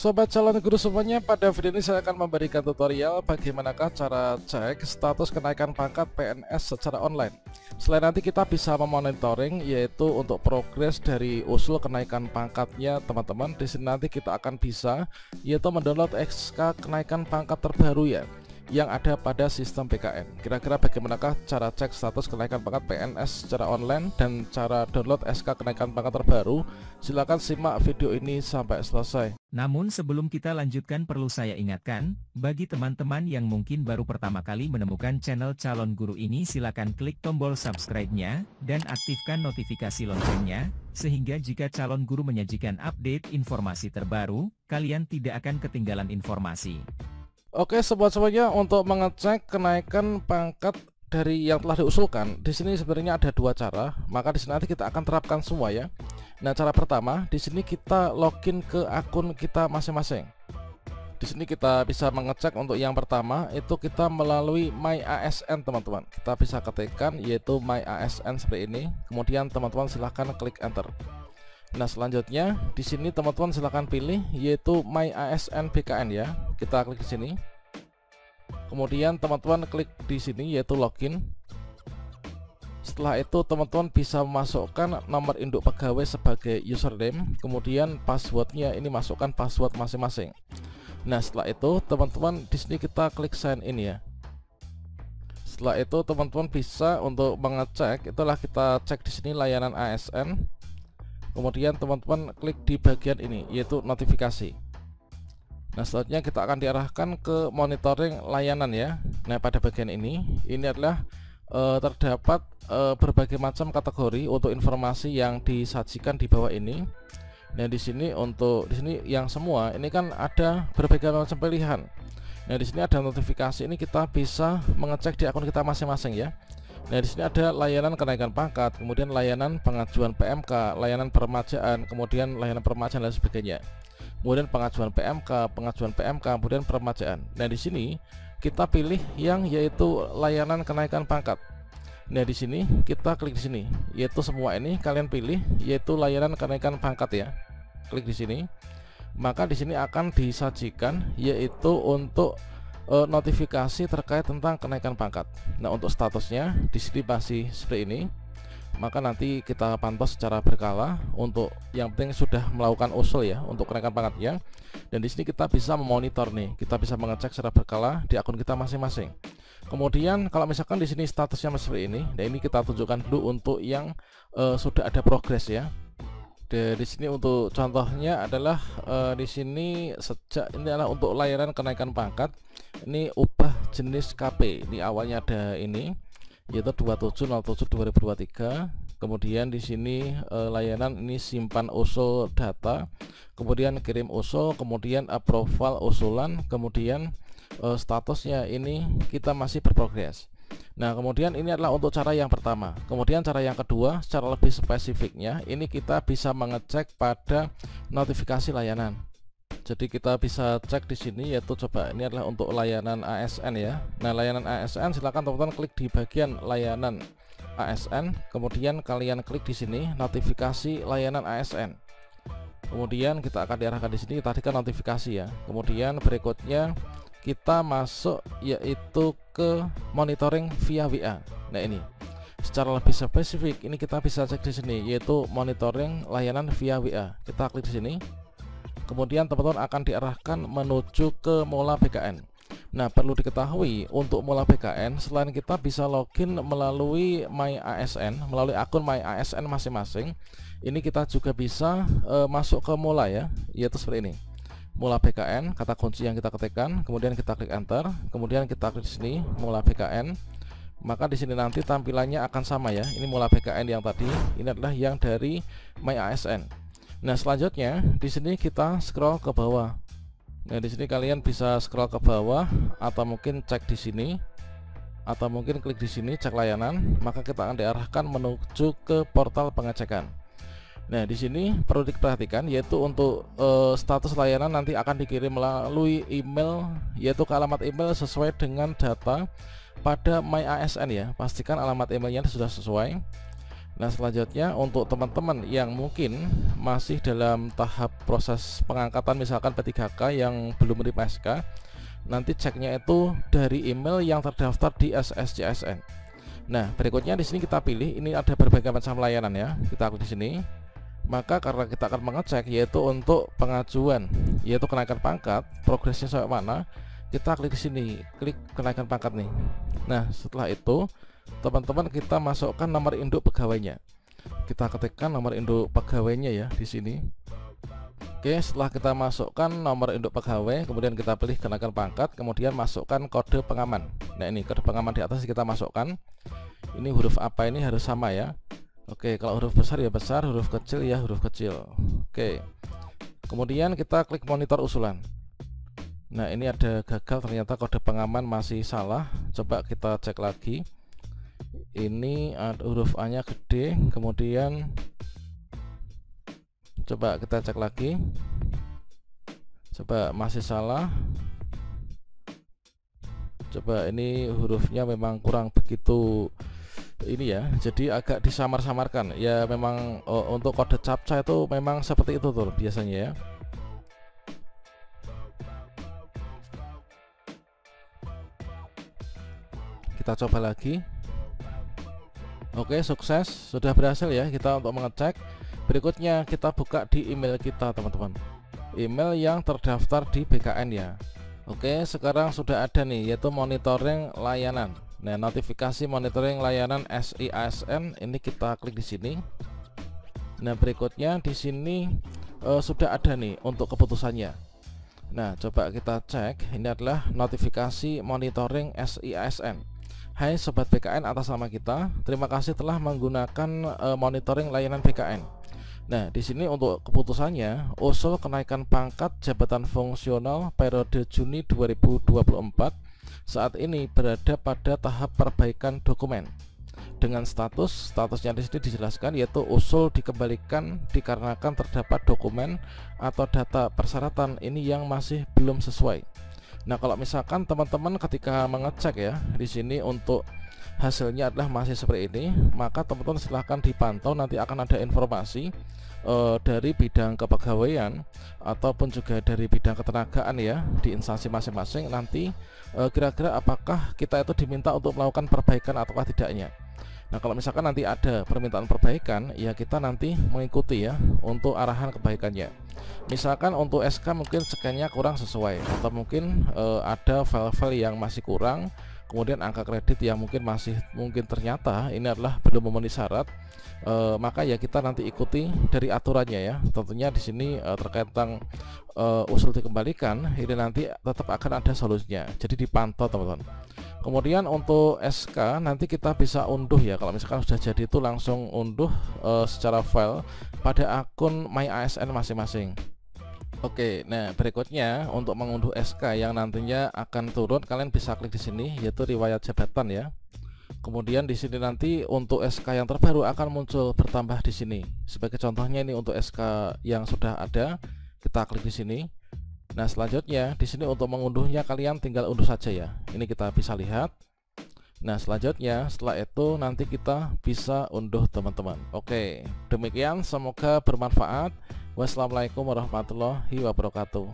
Sobat calon guru semuanya, pada video ini saya akan memberikan tutorial bagaimanakah cara cek status kenaikan pangkat PNS secara online. Selain nanti kita bisa memonitoring, yaitu untuk progres dari usul kenaikan pangkatnya teman-teman. Di sini nanti kita akan bisa yaitu mendownload SK kenaikan pangkat terbaru ya, yang ada pada sistem PKN. Kira-kira bagaimanakah cara cek status kenaikan pangkat PNS secara online dan cara download SK kenaikan pangkat terbaru? Silahkan simak video ini sampai selesai. Namun sebelum kita lanjutkan, perlu saya ingatkan, bagi teman-teman yang mungkin baru pertama kali menemukan channel Calon Guru ini, silakan klik tombol subscribe-nya dan aktifkan notifikasi loncengnya, sehingga jika Calon Guru menyajikan update informasi terbaru, kalian tidak akan ketinggalan informasi. Oke sobat semuanya, untuk mengecek kenaikan pangkat dari yang telah diusulkan, di sini sebenarnya ada dua cara, maka di sini nanti kita akan terapkan semua ya. Nah, cara pertama, di sini kita login ke akun kita masing-masing. Di sini kita bisa mengecek untuk yang pertama itu kita melalui My ASN teman-teman. Kita bisa ketikkan yaitu My ASN seperti ini. Kemudian teman-teman silahkan klik enter. Nah, selanjutnya di sini teman-teman silahkan pilih yaitu My ASN BKN ya. Kita klik di sini. Kemudian teman-teman klik di sini yaitu login. Setelah itu teman-teman bisa memasukkan nomor induk pegawai sebagai username, kemudian passwordnya ini masukkan password masing-masing. Nah, setelah itu teman-teman di sini kita klik sign in ya. Setelah itu teman-teman bisa untuk mengecek, itulah kita cek di sini layanan ASN. Kemudian teman-teman klik di bagian ini yaitu notifikasi. Nah, selanjutnya kita akan diarahkan ke monitoring layanan ya. Nah, pada bagian ini adalah terdapat berbagai macam kategori untuk informasi yang disajikan di bawah ini. Nah, di sini yang semua ini kan ada berbagai macam pilihan. Nah, di sini ada notifikasi, ini kita bisa mengecek di akun kita masing-masing ya. Nah, di sini ada layanan kenaikan pangkat, kemudian layanan pengajuan PMK, layanan peremajaan, kemudian layanan peremajaan dan sebagainya. Kemudian pengajuan PMK, kemudian peremajaan. Nah, di sini kita pilih yang yaitu layanan kenaikan pangkat. Nah, di sini kita klik di sini, yaitu semua ini kalian pilih yaitu layanan kenaikan pangkat ya. Klik di sini. Maka di sini akan disajikan yaitu untuk notifikasi terkait tentang kenaikan pangkat. Nah, untuk statusnya di sini masih seperti ini. Maka nanti kita pantau secara berkala. Untuk yang penting sudah melakukan usul ya untuk kenaikan pangkatnya. Dan di sini kita bisa memonitor nih, kita bisa mengecek secara berkala di akun kita masing-masing. Kemudian kalau misalkan di sini statusnya masih seperti ini, nah ini kita tunjukkan dulu untuk yang sudah ada progres ya. Di sini untuk contohnya adalah di sini sejak ini adalah untuk layanan kenaikan pangkat. Ini ubah jenis KP. Ini awalnya ada ini yaitu 2707/2023. Kemudian di sini layanan ini simpan usul data, kemudian kirim usul, kemudian approval usulan, kemudian statusnya ini kita masih berprogres. Nah, kemudian ini adalah untuk cara yang pertama. Kemudian cara yang kedua, secara lebih spesifiknya, ini kita bisa mengecek pada notifikasi layanan. Jadi kita bisa cek di sini yaitu coba ini adalah untuk layanan ASN ya. Nah, layanan ASN silakan teman-teman klik di bagian layanan ASN, kemudian kalian klik di sini notifikasi layanan ASN. Kemudian kita akan diarahkan di sini tadi kan notifikasi ya. Kemudian berikutnya kita masuk yaitu ke monitoring via WA. Nah, ini secara lebih spesifik ini kita bisa cek di sini yaitu monitoring layanan via WA. Kita klik di sini. Kemudian teman-teman akan diarahkan menuju ke Mula BKN. Nah, perlu diketahui untuk Mula BKN selain kita bisa login melalui My ASN, melalui akun My ASN masing-masing, ini kita juga bisa masuk ke Mula ya, yaitu seperti ini. Mula BKN, kata kunci yang kita ketikkan, kemudian kita klik enter, kemudian kita klik di sini Mula BKN. Maka di sini nanti tampilannya akan sama ya. Ini Mula BKN yang tadi, ini adalah yang dari My ASN. Nah, selanjutnya di sini kita scroll ke bawah. Nah, di sini kalian bisa scroll ke bawah atau mungkin cek di sini atau mungkin klik di sini cek layanan, maka kita akan diarahkan menuju ke portal pengecekan. Nah, di sini perlu diperhatikan yaitu untuk status layanan nanti akan dikirim melalui email yaitu ke alamat email sesuai dengan data pada My ASN ya. Pastikan alamat emailnya sudah sesuai. Nah, selanjutnya untuk teman-teman yang mungkin masih dalam tahap proses pengangkatan misalkan P3K yang belum menerima SK, nanti ceknya itu dari email yang terdaftar di SSCSN. Nah, berikutnya di sini kita pilih, ini ada berbagai macam layanan ya. Kita klik di sini. Maka karena kita akan mengecek yaitu untuk pengajuan, yaitu kenaikan pangkat, progresnya sampai mana, kita klik di sini, klik kenaikan pangkat nih. Nah, setelah itu teman-teman kita masukkan nomor induk pegawainya. Kita ketikkan nomor induk pegawainya ya di sini. Oke, setelah kita masukkan nomor induk pegawai, kemudian kita pilih kenaikan pangkat, kemudian masukkan kode pengaman. Nah, ini kode pengaman di atas kita masukkan. Ini huruf apa ini harus sama ya. Oke, kalau huruf besar ya besar, huruf kecil ya huruf kecil. Oke. Kemudian kita klik monitor usulan. Nah, ini ada gagal, ternyata kode pengaman masih salah. Coba kita cek lagi. Ini huruf A-nya gede, kemudian coba kita cek lagi. Coba masih salah. Coba ini hurufnya memang kurang begitu ini ya, jadi agak disamar-samarkan. Ya memang untuk kode captcha itu memang seperti itu tuh biasanya ya. Kita coba lagi. Oke, sukses, sudah berhasil ya kita untuk mengecek. Berikutnya kita buka di email kita teman-teman, email yang terdaftar di BKN ya. Oke, sekarang sudah ada nih, yaitu monitoring layanan. Nah, notifikasi monitoring layanan SIASN ini kita klik di sini. Nah, berikutnya di sini sudah ada nih untuk keputusannya. Nah, coba kita cek. Ini adalah notifikasi monitoring SIASN. Hai sobat BKN, atas nama kita, terima kasih telah menggunakan monitoring layanan BKN. Nah, di sini untuk keputusannya, usul kenaikan pangkat jabatan fungsional periode Juni 2024 saat ini berada pada tahap perbaikan dokumen. Dengan statusnya di sini dijelaskan yaitu usul dikembalikan dikarenakan terdapat dokumen atau data persyaratan ini yang masih belum sesuai. Nah, kalau misalkan teman-teman ketika mengecek ya di sini untuk hasilnya adalah masih seperti ini, maka teman-teman silahkan dipantau, nanti akan ada informasi dari bidang kepegawaian ataupun juga dari bidang ketenagaan ya di instansi masing-masing. Nanti kira-kira apakah kita itu diminta untuk melakukan perbaikan ataukah tidaknya. Nah, kalau misalkan nanti ada permintaan perbaikan, ya kita nanti mengikuti ya untuk arahan kebaikannya. Misalkan untuk SK mungkin scan-nya kurang sesuai, atau mungkin ada file-file yang masih kurang, kemudian angka kredit yang mungkin ternyata ini adalah belum memenuhi syarat, maka ya kita nanti ikuti dari aturannya ya. Tentunya di sini terkait tentang usul dikembalikan, ini nanti tetap akan ada solusinya. Jadi dipantau teman-teman. Kemudian untuk SK nanti kita bisa unduh ya, kalau misalkan sudah jadi itu langsung unduh secara file pada akun MyASN masing-masing. Oke, nah berikutnya untuk mengunduh SK yang nantinya akan turun, kalian bisa klik di sini yaitu riwayat jabatan ya. Kemudian di sini nanti untuk SK yang terbaru akan muncul bertambah di sini. Sebagai contohnya ini untuk SK yang sudah ada, kita klik di sini. Nah, selanjutnya di sini untuk mengunduhnya kalian tinggal unduh saja ya. Ini kita bisa lihat. Nah, selanjutnya setelah itu nanti kita bisa unduh teman-teman. Oke, demikian, semoga bermanfaat. Wassalamualaikum warahmatullahi wabarakatuh.